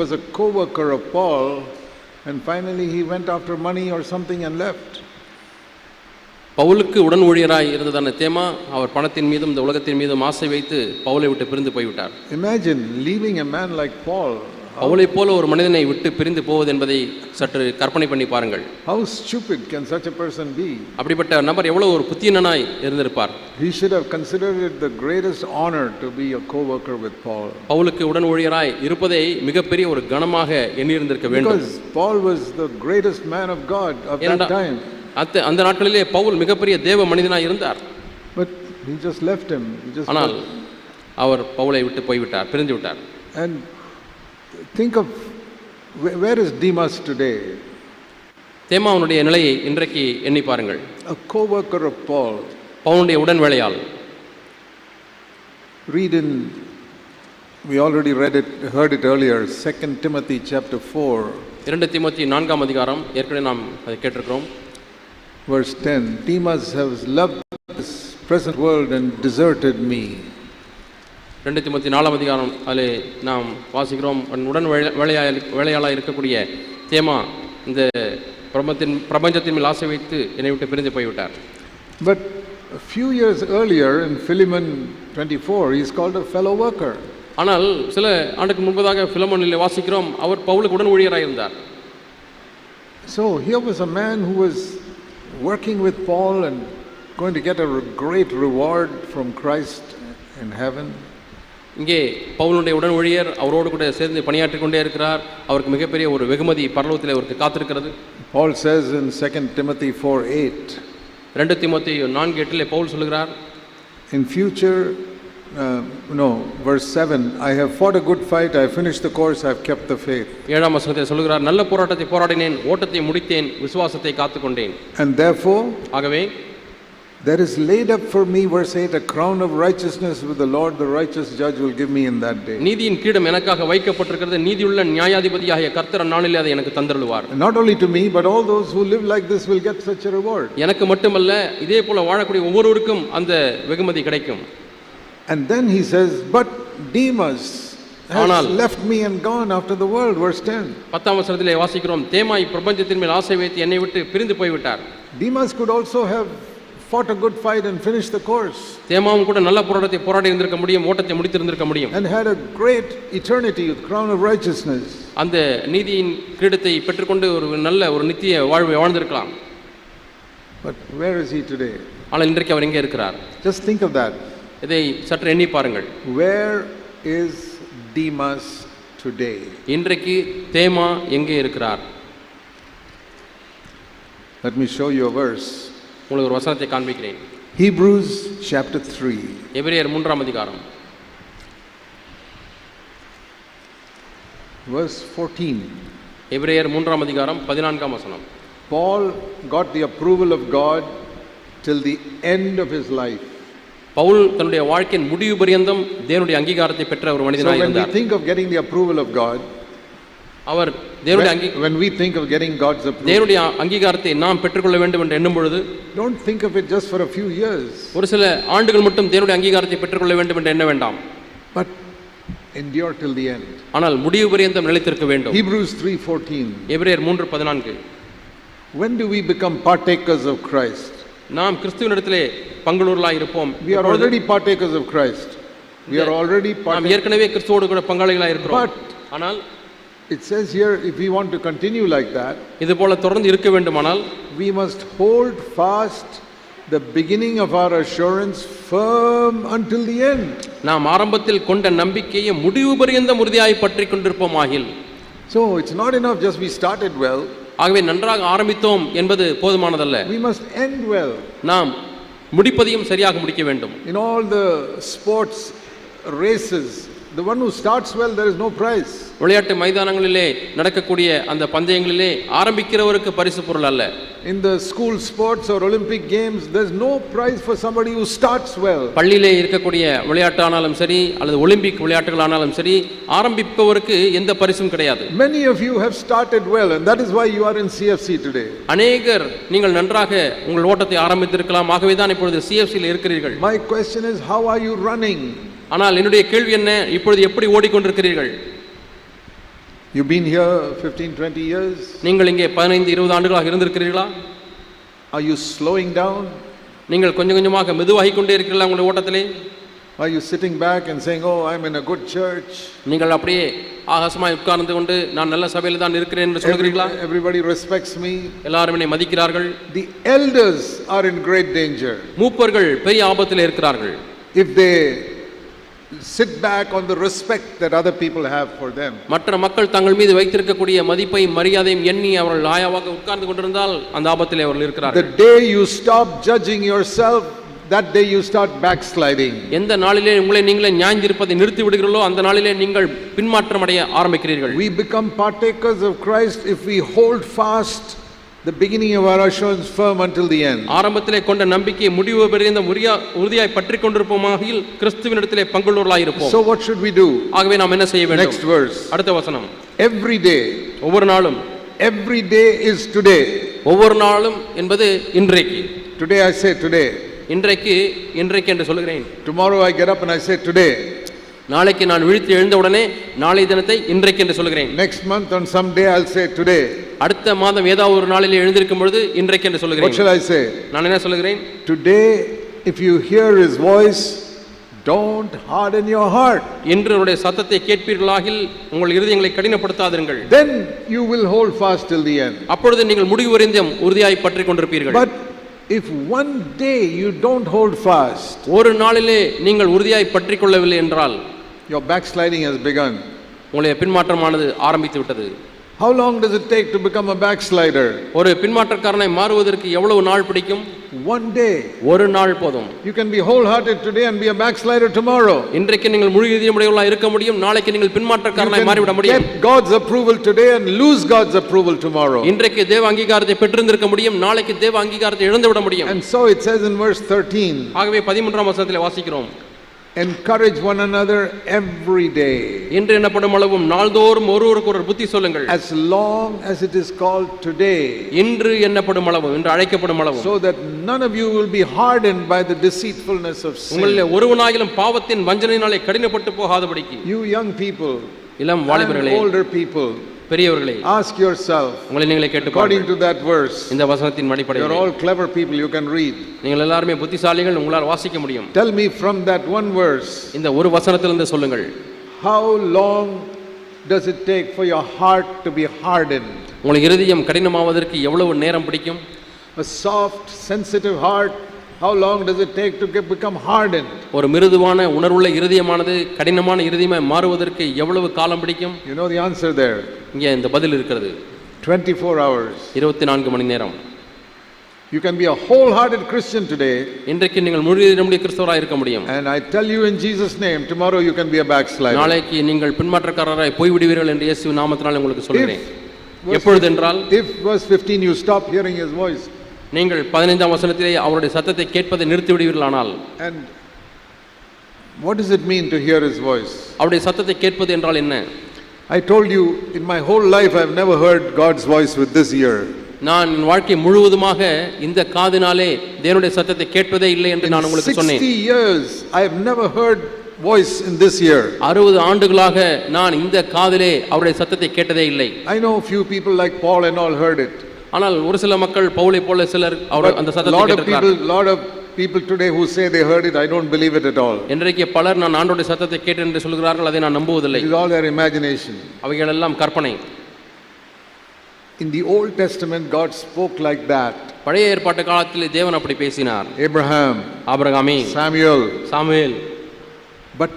was a co-worker of Paul, and finally he went after money or something and left. பவுலுக்கு உடன் ஊழியராய் இருந்ததான தேமா அவர் பணத்தின் மீதும் இந்த உலகத்தின் மீதும் ஆசை வைத்து பவுலை விட்டு பிரிந்து போய்விட்டார். Imagine leaving a man like Paul. பவுலை போல ஒரு மனிதனை விட்டு பிரிந்து போவது என்பதை சற்று கற்பனை பண்ணி பாருங்கள். How stupid can such a person be? அப்படிப்பட்ட நபர் எவ்வளவு ஒரு புத்தியனாய் இருந்திருப்பார். He should have considered it the greatest honor to be a co-worker with Paul. பவுலுக்கு உடன் ஊழியராய் இருப்பதை மிகப்பெரிய ஒரு கனமாக எண்ணி இருந்திருக்க வேண்டும். Because Paul was the greatest man of God of that time. அந்த நாட்களிலே பவுல் மிகப்பெரிய தேவ மனிதனாய் இருந்தார். But he just left him. ஆனால் அவர் பவுலை விட்டு போய்விட்டார், பிரிந்து விட்டார். And think of where is Demas today? தேமாவுடைய நிலையை இன்றைக்கு எண்ணி பாருங்கள். A co-worker of Paul. பவுலுடைய உடன் வேலையாள். Read in, we already heard it earlier, 2 Timothy chapter 4. 2 தீமோத்தேயு 4ஆம் அதிகாரம் ஏற்கனவே நாம் அதை கேட்டிருக்கிறோம். Verse 10, Demas has loved this present world and deserted me. 2 தீமோத்தேயு 4ஆம் அதிகாரம் அதிலே நாம் வாசிக்கிறோம், உடன் வேலையாளாக இருக்கக்கூடிய தேமா இந்த பிரபஞ்சத்தின் மேல் ஆசை வைத்து என்னை விட்டு பிரிந்து போய்விட்டார். But a few years earlier in Philemon 24, he is called a fellow worker. ஆனால் சில ஆண்டுக்கு முன்பதாக பிலமோனிலே வாசிக்கிறோம், அவர் பவுலுக்கு உடன் ஊழியராக இருந்தார். So here was a man who was working with Paul and going to get a great reward from Christ in heaven. இங்கே பவுலுடைய உடன் ஊழியர் அவரோடு கூட சேர்ந்து பணியாற்றிக் கொண்டே இருக்கிறார். அவருக்கு மிகப்பெரிய ஒரு வெகுமதி பரலோகத்திலே அவருக்கு காத்திருக்கிறது. Paul says in 2 Timothy 4:8, 2 தீமோத்தேயு 4:8 பவுல் சொல்கிறார், in future verse 7, I have fought a good fight, I have finished the course, I have kept the faith. 7ஆம் வசனத்தில் சொல்கிறார், நல்ல போராட்டத்தை போராடினேன், ஓட்டத்தை முடித்தேன், விசுவாசத்தை காத்துக்கொண்டேன். And therefore, ஆகவே there is laid up for me, verse 8, a crown of righteousness with the Lord the righteous judge will give me in that day. நீதியின் கிரீடம் எனக்காக வைக்கப்பட்டிருக்கிறது, நீதியுள்ள நியாயாதிபதியாகிய கர்த்தர் அந்நாளிலே அதை எனக்கு தந்தருளுவார். Not only to me, but all those who live like this will get such a reward. எனக்கு மட்டுமல்ல, இதே போல வாழக்கூடிய ஒவ்வொருவருக்கும் அந்த வெகுமதி கிடைக்கும். And then he says, but Demas has left me and gone after the world, verse 10. 10ஆம் வசனத்திலே வாசிக்கிறோம், தேமாய் பிரபஞ்சத்தின் மேல் ஆசை வைத்து என்னை விட்டு பிரிந்து போய்விட்டார். Demas could also have fought a good fight and finished the course. தேமாவும் கூட நல்ல போராட்டத்தை போராடி இருந்திருக்க முடியும், ஓட்டத்தை முடித்திருந்திருக்க முடியும். And had a great eternity with crown of righteousness. அந்த நீதியின் கிரீடத்தை பெற்றுக்கொண்டு ஒரு நல்ல ஒரு நித்திய வாழ்வை வாழ்ந்திருக்கலாம். But where is he today? ஆனால் இன்றைக்கு அவர் எங்கே இருக்கிறார்? Just think of that. இதை சற்று எண்ணி பாருங்கள். Where is Demas today? இன்றைக்கு தேமா எங்கே இருக்கிறார்? Let me show you a verse. உங்களுக்கு ஒரு வசனத்தை காண்பிக்கிறேன். Hebrews chapter 3. எபிரேயர் 3ஆம் அதிகாரம் verse 14. எபிரேயர் 3ஆம் அதிகாரம் 14ஆம் வசனம். Paul got the approval of God till the end of his life. Pavul தன்னுடைய வாழ்க்கையின் முடிவு பரியந்தம் தேவனுடைய அங்கீகாரத்தை பெற்ற ஒரு மனிதனாய் இருந்தார். So when we think of getting the approval of God, அவர் தேவனுடைய when we think of getting God's approval, தேவனுடைய அங்கீகாரத்தை நாம் பெற்றுக்கொள்ள வேண்டும் என்று எண்ணும் பொழுது, don't think of it just for a few years. ஒரு சில ஆண்டுகள் மட்டும் தேவனுடைய அங்கீகாரத்தை பெற்றுக்கொள்ள வேண்டும் என்று எண்ண வேண்டாம். But endure till the end. ஆனால் முடிவு பரியந்தம் நிலைத்திருக்க வேண்டும். Hebrews 3:14. எபிரேயர் 3:14. When do we become partakers of Christ? நாம் கிறிஸ்துவினிடத்திலே பங்குள்ளவர்களாய் இருப்போம். We are already partakers of Christ. We are already நாம் ஏற்கனவே கிறிஸ்துவோடு கூட பங்காளிகளாய் இருக்கிறோம். But ஆனால் it says here, if we want to continue like that, இது போல தொடர்ந்து இருக்க வேண்டுமானால் we must hold fast the beginning of our assurance firm until the end. நாம் ஆரம்பத்தில் கொண்ட நம்பிக்கையை முடிவு பரியந்தம் உறுதியாய் பற்றிக் கொண்டிருப்போமாகில். So it's not enough just we started well. ஆகவே நன்றாக ஆரம்பித்தோம் என்பது போதுமானதல்ல. We must end well. நாம் முடிப்பதையும் சரியாக முடிக்க வேண்டும். In all the sports races, the one who starts well, there is no prize. விளையாட்டு மைதானங்களிலே நடக்கக்கூடிய அந்த பந்தயங்களிலே ஆரம்பிக்கிறவருக்கு பரிசு பொருள் அல்ல. In the school sports or Olympic games, there is no prize for somebody who starts well. பள்ளியிலே இருக்கக்கூடிய விளையாட்டானாலும் சரி அல்லது ஒலிம்பிக் விளையாட்டுகளானாலும் சரி ஆரம்பிப்பவருக்கு எந்த பரிசும் கிடையாது. Many of you have started well and that is why you are in CFC today. அநேகர் நீங்கள் நன்றாக உங்கள் ஓட்டத்தை ஆரம்பித்திருக்கலாம், ஆகவே தான் இப்பொழுது CFCயில் இருக்கிறீர்கள். My question is, how are you running? ஆனால் என்னுடைய கேள்வி என்ன, இப்பொழுது எப்படி ஓடிக்கொண்டிருக்கிறீர்கள்? You've been here 15-20 years. நீங்கள் இங்கே 15-20 ஆண்டுகளாக இருந்திருக்கிறீர்களா? Are you slowing down? நீங்கள் கொஞ்சம் கொஞ்சமாக மெதுவாகிக் கொண்டே இருக்கிறீர்களா உங்களுடைய ஓட்டத்திலே? Are you sitting back and saying, oh, I'm in a good church? நீங்கள் அப்படியே ஆகாசமாய் உட்கார்ந்து கொண்டு நான் நல்ல சபையில் தான் இருக்கிறேன் என்று சொல்கிறீர்களா? Everybody respects me. எல்லாரும் என்னை மதிக்கிறார்கள். The elders are in great danger. மூப்பர்கள் பெரிய ஆபத்தில் இருக்கிறார்கள். If they sit back on the respect that other people have for them. மற்ற மக்கள் தங்கள் மீது வைத்திருக்கக்கூடிய மதிப்பை மரியாதையும் எண்ணி அவர்கள் ஆயாவாக உட்கார்ந்து கொண்டிருந்தால் அந்த ஆபத்திலே அவர்கள் இருக்கிறார்கள். The day you stop judging yourself, that day you start backsliding. எந்த நாளிலே உங்களை நீங்களே நியாயந்தீர்ப்பதை நிறுத்தி விடுகிறீர்களோ அந்த நாளிலே நீங்கள் பின்மாற்றம் அடைய ஆரம்பிக்கிறீர்கள். We become partakers of Christ if we hold fast the beginning of our assurance firm until the end. ஆரம்பத்திலே கொண்ட நம்பிக்கையை முடிவு பரியந்த உறுதியாய் பற்றிக் கொண்டிருப்போமாகில் கிறிஸ்துவினிடத்திலே பங்குள்ளவர்களாய் இருப்போம். So what should we do? ஆகவே நாம் என்ன செய்ய வேண்டும்? Next verse. அடுத்த வசனம். Every day. ஒவ்வொரு நாளும். Every day is today. ஒவ்வொரு நாளும் என்பது இன்றைக்கு. Today I say today. இன்றைக்கு என்று சொல்கிறேன். Tomorrow I get up and I say today. நாளைக்கு நான் விழித்து எழுந்தவுடனே நாளை தினத்தை இன்றைக்கு என்று சொல்கிறேன். Next month on some day I'll say today. அடுத்த மாதம் ஏதாவது ஒரு நாளிலே எழுந்திருக்கும் பொழுது இன்றைக்கு என்று சொல்கிறேன். What shall I say? நான் என்ன சொல்கிறேன்? Today if you hear his voice, don't harden your heart. என்று அவருடைய சத்தத்தை கேட்பீர்களாகில் உங்கள் இருதயங்களை கடினப்படுத்தாதீர்கள். Then you will hold fast till the end. அப்பொழுது நீங்கள் முடிவு வரைந்தும் உறுதியாய் பற்றிக் கொண்டிருப்பீர்கள். But if one day you don't hold fast, ஒரு நாளிலே நீங்கள் உறுதியாய் பற்றிக் கொள்ளவில்லை என்றால் your backsliding has begun. உங்களுடைய பின்மாற்றமானது ஆரம்பித்து விட்டது. How long does it take to become a backslider? ஒரு பின்மாற்றக்காரனை மாறுவதற்கு எவ்வளவு நாள் பிடிக்கும்? One day. ஒரு நாள் போதும். You can be wholehearted today and be a backslider tomorrow. இன்றைக்கு நீங்கள் முழு இதயமுடையவர்களாக இருக்க முடியும், நாளைக்கு நீங்கள் பின்மாற்றக்காரனாய் மாறிவிட முடியும். Get God's approval today and lose God's approval tomorrow. இன்றைக்கு தேவ அங்கீகாரத்தை பெற்றிருந்திருக்க முடியும், நாளைக்கு தேவ அங்கீகாரத்தை இழந்து விட முடியும். And so it says in verse 13. ஆகவே 13ஆம் வசனத்திலே வாசிக்கிறோம். Encourage one another every day. இன்று என்னப்படும் அளவும் நாள்தோறும் ஒருவருக்கொருவர் புத்தி சொல்லுங்கள். As long as it is called today. இன்று என்னப்படும் அளவும், இன்று அழைக்கப்படும் அளவும். So that none of you will be hardened by the deceitfulness of sin. உங்களிலே ஒருவனாகிலும் பாவத்தின் வஞ்சனையினாலே கடினப்பட்டு போகாதபடிக்கு. You young people, இளம் வாலிபர்களே, older people, பெரியவர்களே, ask yourself, உங்களை நீங்களே கேட்டு according to that verse. இந்த வசனத்தின் அடிப்படையில் You're all clever people, you can read. நீங்கள் எல்லாரும் புத்திசாலிகள், உங்களால் வாசிக்க முடியும். Tell me from that one verse. இந்த ஒரு வசனத்திலிருந்து சொல்லுங்கள். How long does it take for your heart to be hardened? உங்கள் இருதயம் கடினமாவதற்கு எவ்வளவு நேரம் பிடிக்கும்? A soft, sensitive heart, how long does it take to become hardened? ஒரு மிருதுவான உணர்வுள்ள இருதயமானது கடினமான இருதயமாய் மாறுவதற்கு எவ்வளவு காலம் பிடிக்கும்? You know the answer there. இங்கே இந்த பதில் இருக்கிறது. 24 hours. 24 மணி நேரம். You can be a wholehearted Christian today. இன்றைக்கு நீங்கள் முழு இதயமுடைய கிறிஸ்தவராய் இருக்க முடியும். And I tell you in Jesus name, tomorrow you can be a backslider. நாளைக்கு நீங்கள் பின்மாற்றக்காரராய் போய் விடுவீர்கள் என்று இயேசு நாமத்தினாலே உங்களுக்கு சொல்கிறேன். எப்பொழுது என்றால், if verse 15 you stop hearing his voice, நீங்கள் 15ஆம் வசனத்திலே அவருடைய சத்தத்தை கேட்பதை நிறுத்தி விடுவீர்களானால். And what does it mean to hear his voice? அவருடைய சத்தத்தை கேட்பது என்றால் என்ன? I told you in my whole life I have never heard God's voice with this ear. நான் என் வாழ்க்கை முழுவதுமாக இந்த காதினாலே தேவனுடைய சத்தத்தை கேட்பதே இல்லை என்று நான் உங்களுக்கு சொன்னேன். 60 years I have never heard voice in this ear. 60 ஆண்டுகளாக நான் இந்த காதிலே அவருடைய சத்தத்தை கேட்டதே இல்லை. I know a few people like Paul and all heard it. ஆனால் ஒரு சில மக்கள் பவுலை போல சிலர் அவர் அந்த சத்தத்தை கேட்டிருக்கிறார்கள். Lot of people today who say they heard it, I don't believe it at all. இன்றைக்கு பலர் நான் ஆண்டவருடைய சத்தத்தை கேட்டேன் என்று சொல்கிறார்கள், அதை நான் நம்புவதில்லை. It is all their imagination. அவைகள் எல்லாம் கற்பனை. In the Old Testament God spoke like that. பழைய ஏற்பாட்டு காலத்தில் தேவன் அப்படி பேசினார். Abraham, Abraham, Samuel. But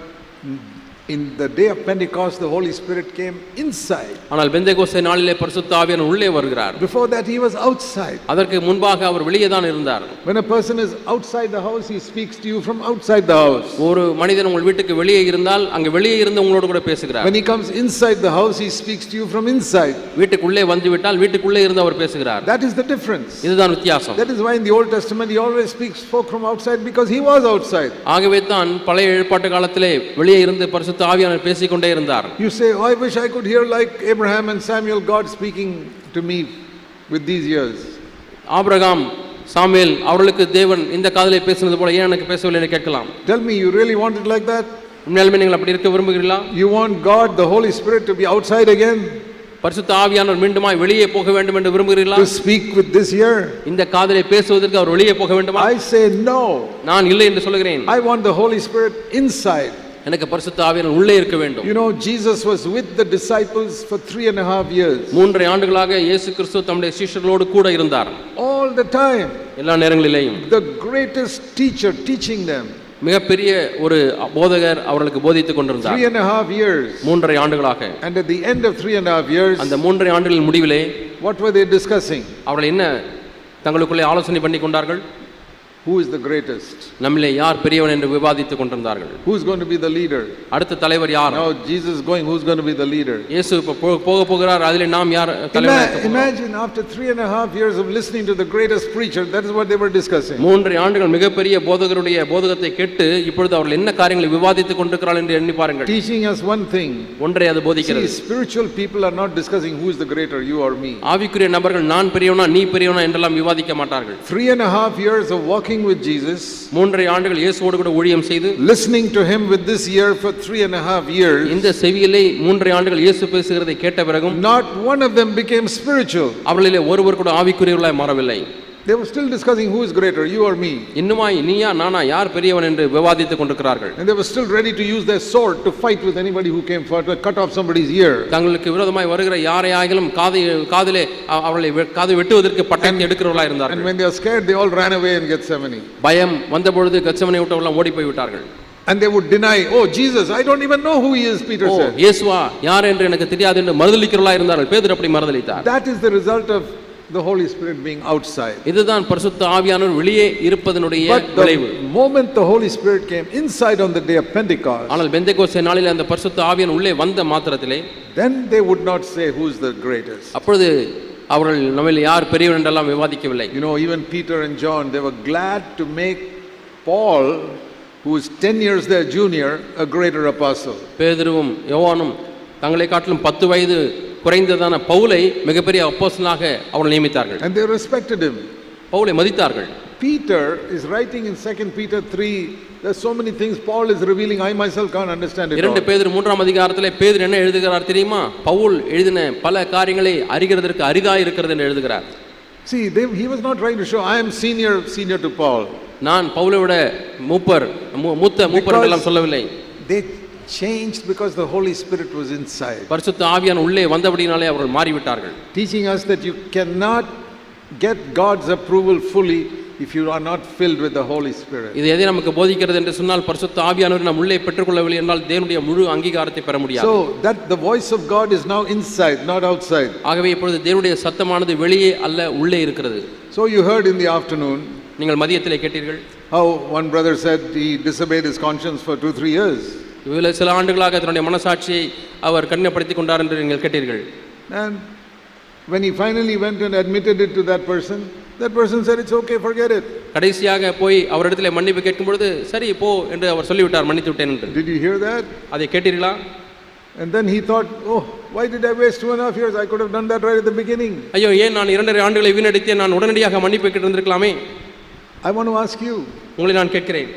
in the day of Pentecost the Holy Spirit came inside. ஆனால் பெந்தெகோஸ்தே நாளிலே பரிசுத்த ஆவியானவர் உள்ளே வருகிறார். Before that he was outside. அதற்கு முன்பாக அவர் வெளியே தான் இருந்தார். When a person is outside the house he speaks to you from outside the house. ஒரு மனிதன் உங்கள் வீட்டுக்கு வெளியே இருந்தால் அங்க வெளியே இருந்து உங்களோடு கூட பேசுகிறார். When he comes inside the house he speaks to you from inside. வீட்டுக்குள்ளே வந்து விட்டால் வீட்டுக்குள்ளே இருந்து அவர் பேசுகிறார். That is the difference. இதுதான் வித்தியாசம். That is why in the Old Testament he always spoke from outside because he was outside. ஆகவே தான் பழைய ஏற்பாட்டு காலத்திலே வெளியே இருந்து பரிசுத்த ஆவியானவர் பேசிக்கொண்டே இருந்தார். You say, oh, I wish I could hear like Abraham and Samuel, God speaking to me with these ears. Abraham, Samuel அவர்களுக்கு தேவன் இந்த காதிலே பேசினது போல ஏன் எனக்கு பேசவில்லை என்று கேட்கலாம். Tell me, you really want it like that? உண்மையாலுமே நீங்கள் அப்படி இருக்க விரும்புகிறீர்களா? You want God, the Holy Spirit, to be outside again? பரிசுத்த ஆவியானவர் மீண்டுமாய் வெளியே போக வேண்டும் என்று விரும்புகிறீர்களா? To speak with this ear? இந்த காதிலே பேசுவதற்கு அவர் வெளியே போக வேண்டுமா? I say no. நான் இல்லை என்று சொல்கிறேன். I want the Holy Spirit inside. எனக்கு பரிசுத்த ஆவியானவர் உள்ளே இருக்க வேண்டும். You know, Jesus was with the disciples for 3.5 years. 3 ஆண்டுகளாக இயேசு கிறிஸ்து தம்முடைய சீஷர்களோடு கூட இருந்தார். All the time. எல்லா நேரங்களிலேயும். The greatest teacher teaching them. மிகப்பெரிய ஒரு போதகர் அவர்களுக்கு போதித்துக் கொண்டிருந்தார். 3.5 years. 3 ஆண்டுகளாக. And at the end of 3.5 years, அந்த 3 ஆண்டுகளின் முடிவிலே what were they discussing? அவர்கள் என்ன தங்களுக்குள்ளே ஆலோசனை பண்ணி கொண்டார்கள்? Who is the greatest? நம்மிலே யார் பெரியவன் என்று விவாதித்துக் கொண்டிருந்தார்கள். Who is going to be the leader? அடுத்த தலைவர் யார்? Now Jesus is going, who's going to be the leader? இயேசு போக போகிறார், அதிலே நாம் யார் தலைவர்? Imagine after 3.5 years of listening to the greatest preacher, that is what they were discussing. 3 ஆண்டுகள் மிகப்பெரிய போதகருடைய போதகத்தை கேட்டு இப்பொழுது அவர்கள் என்ன காரியங்களை விவாதித்துக் கொண்டிருக்கிறார்கள் என்று எண்ணி பாருங்கள். Teaching us one thing. ஒன்றை அது போதிக்கிறது. Spiritual people are not discussing who is the greater, you or me. ஆவிக்குரிய நபர்கள் நான் பெரியவனா நீ பெரியவனா என்றெல்லாம் விவாதிக்க மாட்டார்கள். 3.5 years of walking with Jesus, 3 ஆண்டுகள் இயேசுவோடு கூட ஊழியம் செய்து, listening to him with this ear for 3.5 years, இந்த செவியிலே 3 ஆண்டுகள் இயேசு பேசுகிறதை கேட்ட பிறகும் not one of them became spiritual. அவர்களிலே ஒருவர் கூட ஆவிக்குரியவர்களாய் மாறவில்லை. They were still discussing who is greater, you or me. இன்னுமாய் Neeya Naana யார் பெரியவன் என்று விவாதித்துக் கொண்டிருக்கிறார்கள். And they were still ready to use their sword to fight with anybody who came forward to cut off somebody's ear. தங்களுக்கு விரோதமாய் வருகிற யாரையாகிலும் காதிலே அவர்களை காது வெட்டுவதற்கு பட்டத்தை எடுக்கிறவர்களாய் இருந்தார்கள். And when they are scared, they all ran away in Gethsemane. பயம் வந்தபொழுது கெத்செமனே விட்டவர்கள் ஓடி போய் விட்டார்கள். And they would deny, oh Jesus, I don't even know who he is, Peter said. இயேசுவா யார் என்று எனக்கு தெரியாது என்று மறுதலிக்கிறவர்களாய் இருந்தார்கள். பேதுரு அப்படி மறுதலித்தார். That is the result of the Holy Spirit being outside. இதுதான் பரிசுத்த ஆவியானவர் வெளியே இருப்பதனுடைய விளைவு. But the moment the Holy Spirit came inside on the day of Pentecost, ஆனால் பெந்தெகோஸ்தே நாளிலே அந்த பரிசுத்த ஆவியானவர் உள்ளே வந்த மாத்திரத்திலே, then they would not say who is the greatest. அப்பொழுது அவர்கள் நம்மில் யார் பெரியவர் என்றெல்லாம் விவாதிக்கவில்லை. You know, even Peter and John, they were glad to make Paul, who is 10 years their junior, a greater apostle. பேதுருவும் யோவானும் தங்களை காட்டிலும் 10 வயது குறைந்ததான பவுலை மிகப்பெரிய அப்போஸ்தலனாக அவர்கள் நியமித்தார்கள். And they respected him. பவுலை மதித்தார்கள். Peter is writing in 2 Peter 3, there's so many things Paul is revealing, I myself can't understand it all. 2 பேதுரு 3ஆம் அதிகாரத்திலே பேதுரு என்ன எழுதுகிறார் தெரியுமா? பவுல் எழுதின பல காரியங்களை அறிகிறதற்கு அரிதாய் இருக்கிறது என்று எழுதுகிறார். See, he was not trying to show I am senior to Paul. நான் பவுலை விட மூத்த மூப்பர் எல்லாம் சொல்லவில்லை. They changed because the Holy Spirit was inside. பரிசுத்த ஆவியானவர் உள்ளே வந்தபடியினாலே அவர்கள் மாறிவிட்டார்கள். Teaching us that you cannot get God's approval fully if you are not filled with the Holy Spirit. இது எதை நமக்கு போதிக்கிறது என்று சொன்னால் பரிசுத்த ஆவியானவர் நாம் உள்ளே பெற்றுக்கொள்ளவில்லை என்றால் தேவனுடைய முழு அங்கீகாரத்தை பெற முடியாது. So that the voice of God is now inside, not outside. ஆகவே இப்பொழுது தேவனுடைய சத்தமானது வெளியே அல்ல உள்ளே இருக்கிறது. So you heard in the afternoon, நீங்கள் மதியத்திலே கேட்டீர்கள், how one brother said he disobeyed his conscience for 2-3 years. இதில் சில ஆண்டுகளாக தன்னுடைய மனசாட்சியை அவர் கடினப்படுத்திக் கொண்டார் என்று நீங்கள் கேட்டீர்கள். And when he finally went and admitted it to that person said it's okay, forget it. கடைசியாக போய் அவரிடத்திலே மன்னிப்பு கேட்கும் பொழுது சரி போ என்று அவர் சொல்லிவிட்டார், மன்னித்து விட்டேன் என்று. Did you hear that? அதை கேட்டீர்களா? And then he thought, oh, why did I waste 2.5 years? I could have done that right at the beginning. ஐயோ ஏன் நான் 2.5 ஆண்டுகளை வீணடித்தேன், நான் உடனடியாக மன்னிப்பு கேட்டிருந்திருக்கலாமே. I want to ask you, உங்களை நான் கேட்கிறேன்,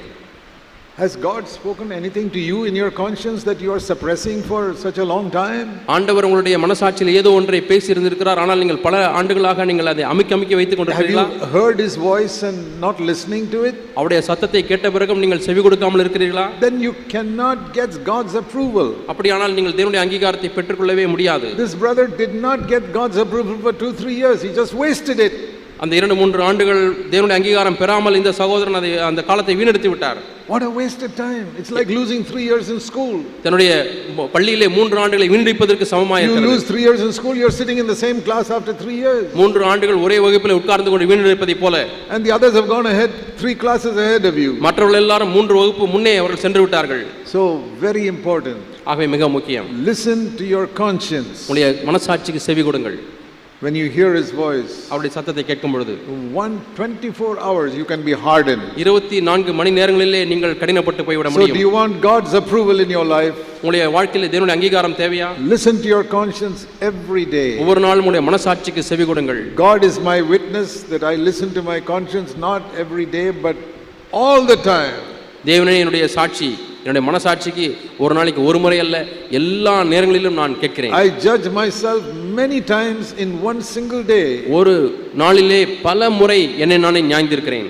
has God spoken anything to you in your conscience that you are suppressing for such a long time? ஆண்டவர் உங்களுடைய மனசாட்சியில் ஏதோ ஒன்றை பேசி இருந்திருக்கிறார், ஆனால் நீங்கள் பல ஆண்டுகளாக நீங்கள் அதை அமுக்கி வைத்துக் கொண்டிருக்கிறீர்களா? Have you heard his voice and not listening to it? அவருடைய சத்தத்தை கேட்ட பிறகும் நீங்கள் செவி கொடுக்காமல் இருக்கிறீர்களா? Then you cannot get God's approval. அப்படியானால் நீங்கள் தேவனுடைய அங்கீகாரத்தை பெற்றுக்கொள்ளவே முடியாது. This brother did not get God's approval for 2-3 years. He just wasted it. அந்த 2-3 ஆண்டுகள் தேவனுடைய அங்கீகாரம் பெறாமல் இந்த சகோதரன் அந்த காலத்தை வீணடித்து விட்டார். What a wasted time. It's like losing 3 years in school. தன்னுடைய பள்ளியிலே 3 ஆண்டுகளை வீணடிப்பதற்கு சமமாய் இருக்கிறது. You lose 3 years in school, you're sitting in the same class after 3 years. 3 ஆண்டுகள் ஒரே வகுப்பில் உட்கார்ந்து கொண்டு வீணடிப்பதை போல. And the others have gone ahead 3 classes ahead of you. மற்றவர்கள் எல்லாரும் 3 வகுப்பு முன்னே அவர்கள் சென்று விட்டார்கள். So very important. ஆகவே மிக முக்கியம். Listen to your conscience. உங்களுடைய மனசாட்சிக்கு செவி கொடுங்கள். When you hear his voice, அவருடைய சத்தத்தை கேட்கும் பொழுது 24 hours you can be hardened. 24 மணி நேரங்களிலே நீங்கள் கடினப்பட்டு போய்விட முடியும். So do you want God's approval in your life? உங்களுடைய வாழ்க்கையிலே தேவனுடைய அங்கீகாரம் தேவையா? Listen to your conscience every day. ஒவ்வொரு நாளும் உங்களுடைய மனசாட்சிக்கு செவி கொடுங்கள். God is my witness that I listen to my conscience not every day but all the time. தேவனே என்னுடைய சாட்சி, என்னுடைய மனசாட்சிக்கு ஒரு நாளைக்கு ஒரு முறை அல்ல எல்லா நேரங்களிலும் நான் கேட்கிறேன். I judge myself many times in one single day. ஒரு நாளிலே பல முறை என்னை நானே நியாய்ந்திருக்கிறேன்.